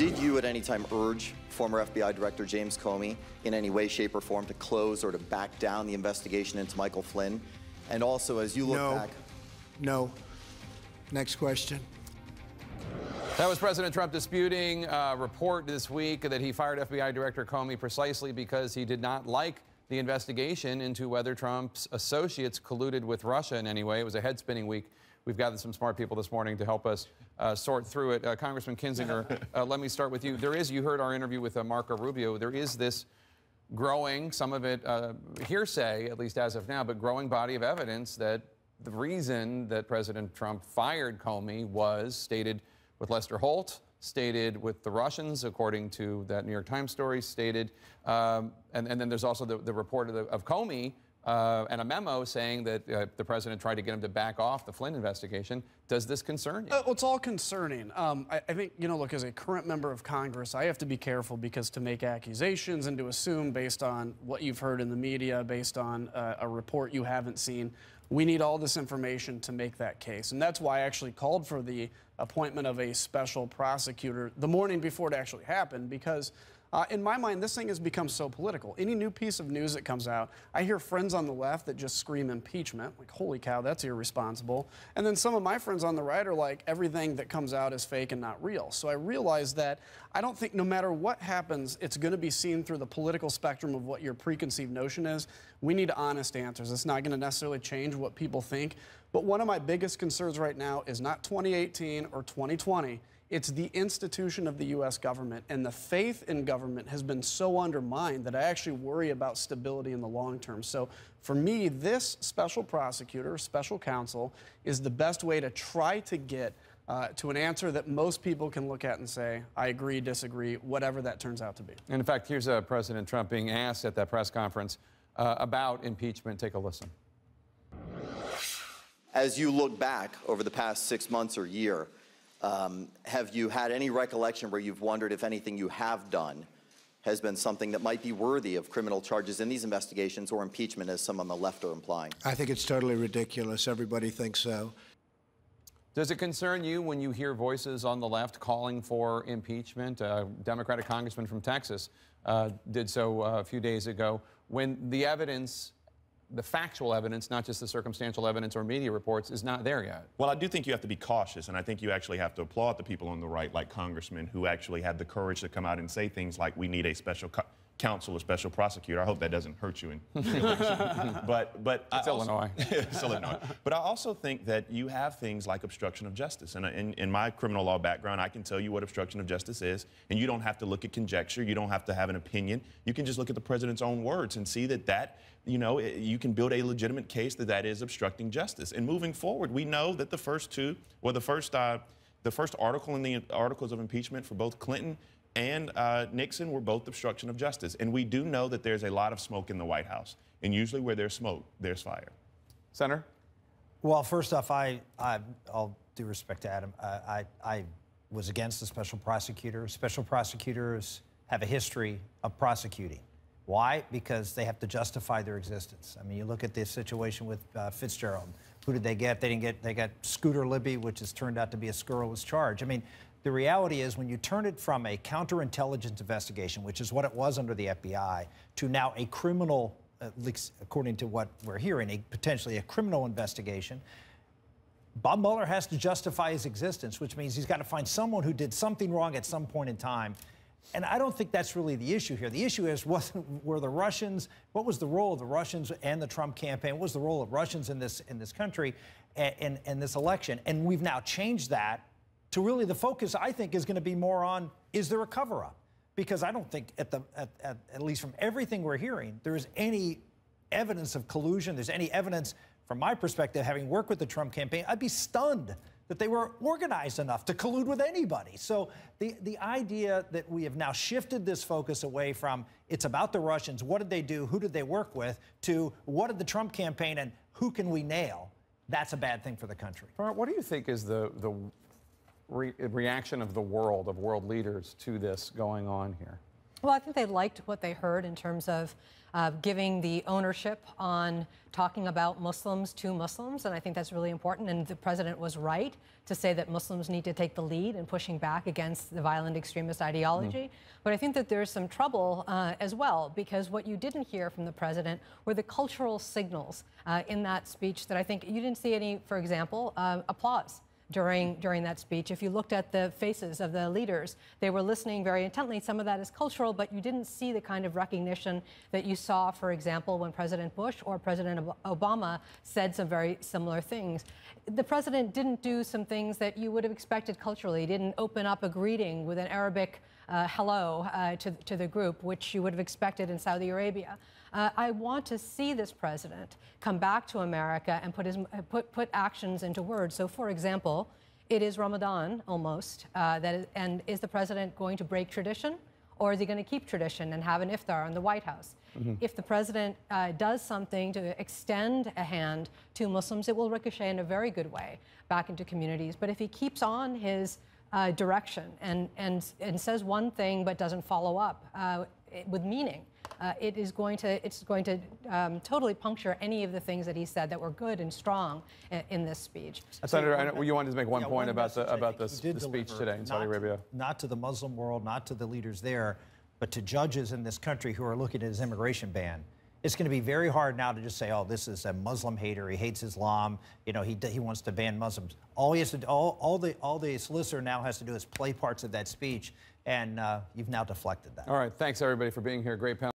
Did you at any time urge former FBI Director James Comey in any way, shape, or form to close or to back down the investigation into Michael Flynn? And also, as you look back... No. Next question. That was President Trump disputing a report this week that he fired FBI Director Comey precisely because he did not like the investigation into whether Trump's associates colluded with Russia in any way. It was a head-spinning week. We've gathered some smart people this morning to help us sort through it. Congressman Kinzinger, let me start with you. You heard our interview with Marco Rubio. There is this growing, some of it hearsay, at least as of now, but growing body of evidence that the reason that President Trump fired Comey was stated with Lester Holt, stated with the Russians, according to that New York Times story, stated, and then there's also the report of Comey and a memo saying that the president tried to get him to back off the Flynn investigation. Does this concern you? Well, it's all concerning. I think, look, as a current member of Congress, I have to be careful because to make accusations and to assume based on what you've heard in the media, based on a report you haven't seen, we need all this information to make that case. And that's why I actually called for the appointment of a special prosecutor the morning before it actually happened, because in my mind, this thing has become so political. Any new piece of news that comes out, I hear friends on the left that just scream impeachment, like, holy cow, that's irresponsible. And then some of my friends on the right are like, everything that comes out is fake and not real. So I realize that I don't think no matter what happens, it's going to be seen through the political spectrum of what your preconceived notion is. We need honest answers. It's not going to necessarily change what people think. But one of my biggest concerns right now is not 2018 or 2020. It's the institution of the U.S. government, and the faith in government has been so undermined that I actually worry about stability in the long term. So for me, this special prosecutor, special counsel, is the best way to try to get to an answer that most people can look at and say, I agree, disagree, whatever that turns out to be. And in fact, here's President Trump being asked at that press conference about impeachment. Take a listen. As you look back over the past 6 months or year, have you had any recollection where you've wondered if anything you have done has been something that might be worthy of criminal charges in these investigations or impeachment, as some on the left are implying? I think it's totally ridiculous. Everybody thinks so. Does it concern you when you hear voices on the left calling for impeachment? A Democratic congressman from Texas did so a few days ago, when the evidence, the factual evidence, not just the circumstantial evidence or media reports, is not there yet? Well, I do think you have to be cautious, and I think you actually have to applaud the people on the right, like congressmen, who actually had the courage to come out and say things like, we need a special counsel, a special prosecutor. I hope that doesn't hurt you in the election. But it's Illinois. It's Illinois. But I also think that you have things like obstruction of justice. And in my criminal law background, I can tell you what obstruction of justice is, and you don't have to look at conjecture. You don't have to have an opinion. You can just look at the president's own words and see that you can build a legitimate case that is obstructing justice. And moving forward, we know that the first article in the articles of impeachment for both Clinton and Nixon were both obstruction of justice. And we do know that there's a lot of smoke in the White House. And usually where there's smoke, there's fire. Senator? Well, first off, I'll due respect to Adam. I was against the special prosecutor. Special prosecutors have a history of prosecuting. Why? Because they have to justify their existence. I mean, you look at this situation with Fitzgerald. Who did they get? They got Scooter Libby, which has turned out to be a scurrilous charge. I mean, the reality is when you turn it from a counterintelligence investigation, which is what it was under the FBI, to now a criminal, at least according to what we're hearing, potentially a criminal investigation, Bob Mueller has to justify his existence, which means he's got to find someone who did something wrong at some point in time. And I don't think that's really the issue here. The issue is, what was the role of the Russians and the Trump campaign? What was the role of Russians in this country and this election? And we've now changed that to really the focus, I think, is going to be more on, is there a cover-up? Because I don't think, at least from everything we're hearing, there is any evidence of collusion. There's any evidence, from my perspective, having worked with the Trump campaign, I'd be stunned that they were organized enough to collude with anybody. So the idea that we have now shifted this focus away from it's about the Russians, what did they do, who did they work with, to what did the Trump campaign and who can we nail, that's a bad thing for the country. What do you think is the reaction of the world, of world leaders to this going on here? Well, I think they liked what they heard in terms of giving the ownership on talking about Muslims to Muslims, and I think that's really important. And the president was right to say that Muslims need to take the lead in pushing back against the violent extremist ideology. But I think that there's some trouble as well, because what you didn't hear from the president were the cultural signals in that speech that I think you didn't see any, for example, applause during that speech. If you looked at the faces of the leaders, they were listening very intently. Some of that is cultural, but you didn't see the kind of recognition that you saw, for example, when President Bush or President Obama said some very similar things. The president didn't do some things that you would have expected culturally. He didn't open up a greeting with an Arabic hello to the group, which you would have expected in Saudi Arabia. I want to see this president come back to America and put actions into words. So, for example, it is Ramadan almost, and is the president going to break tradition, or is he going to keep tradition and have an iftar in the White House? If the president does something to extend a hand to Muslims, it will ricochet in a very good way back into communities. But if he keeps on his direction and says one thing but doesn't follow up with meaning, it's going to totally puncture any of the things that he said that were good and strong in this speech. Senator, I know you wanted to make one point about the speech today in Saudi Arabia. Not to the Muslim world, not to the leaders there, but to judges in this country who are looking at his immigration ban. It's going to be very hard now to just say, oh, this is a Muslim hater. He hates Islam. You know, he wants to ban Muslims. All he has to, all the solicitor now has to do is play parts of that speech, and you've now deflected that. All right, thanks everybody for being here. Great panel.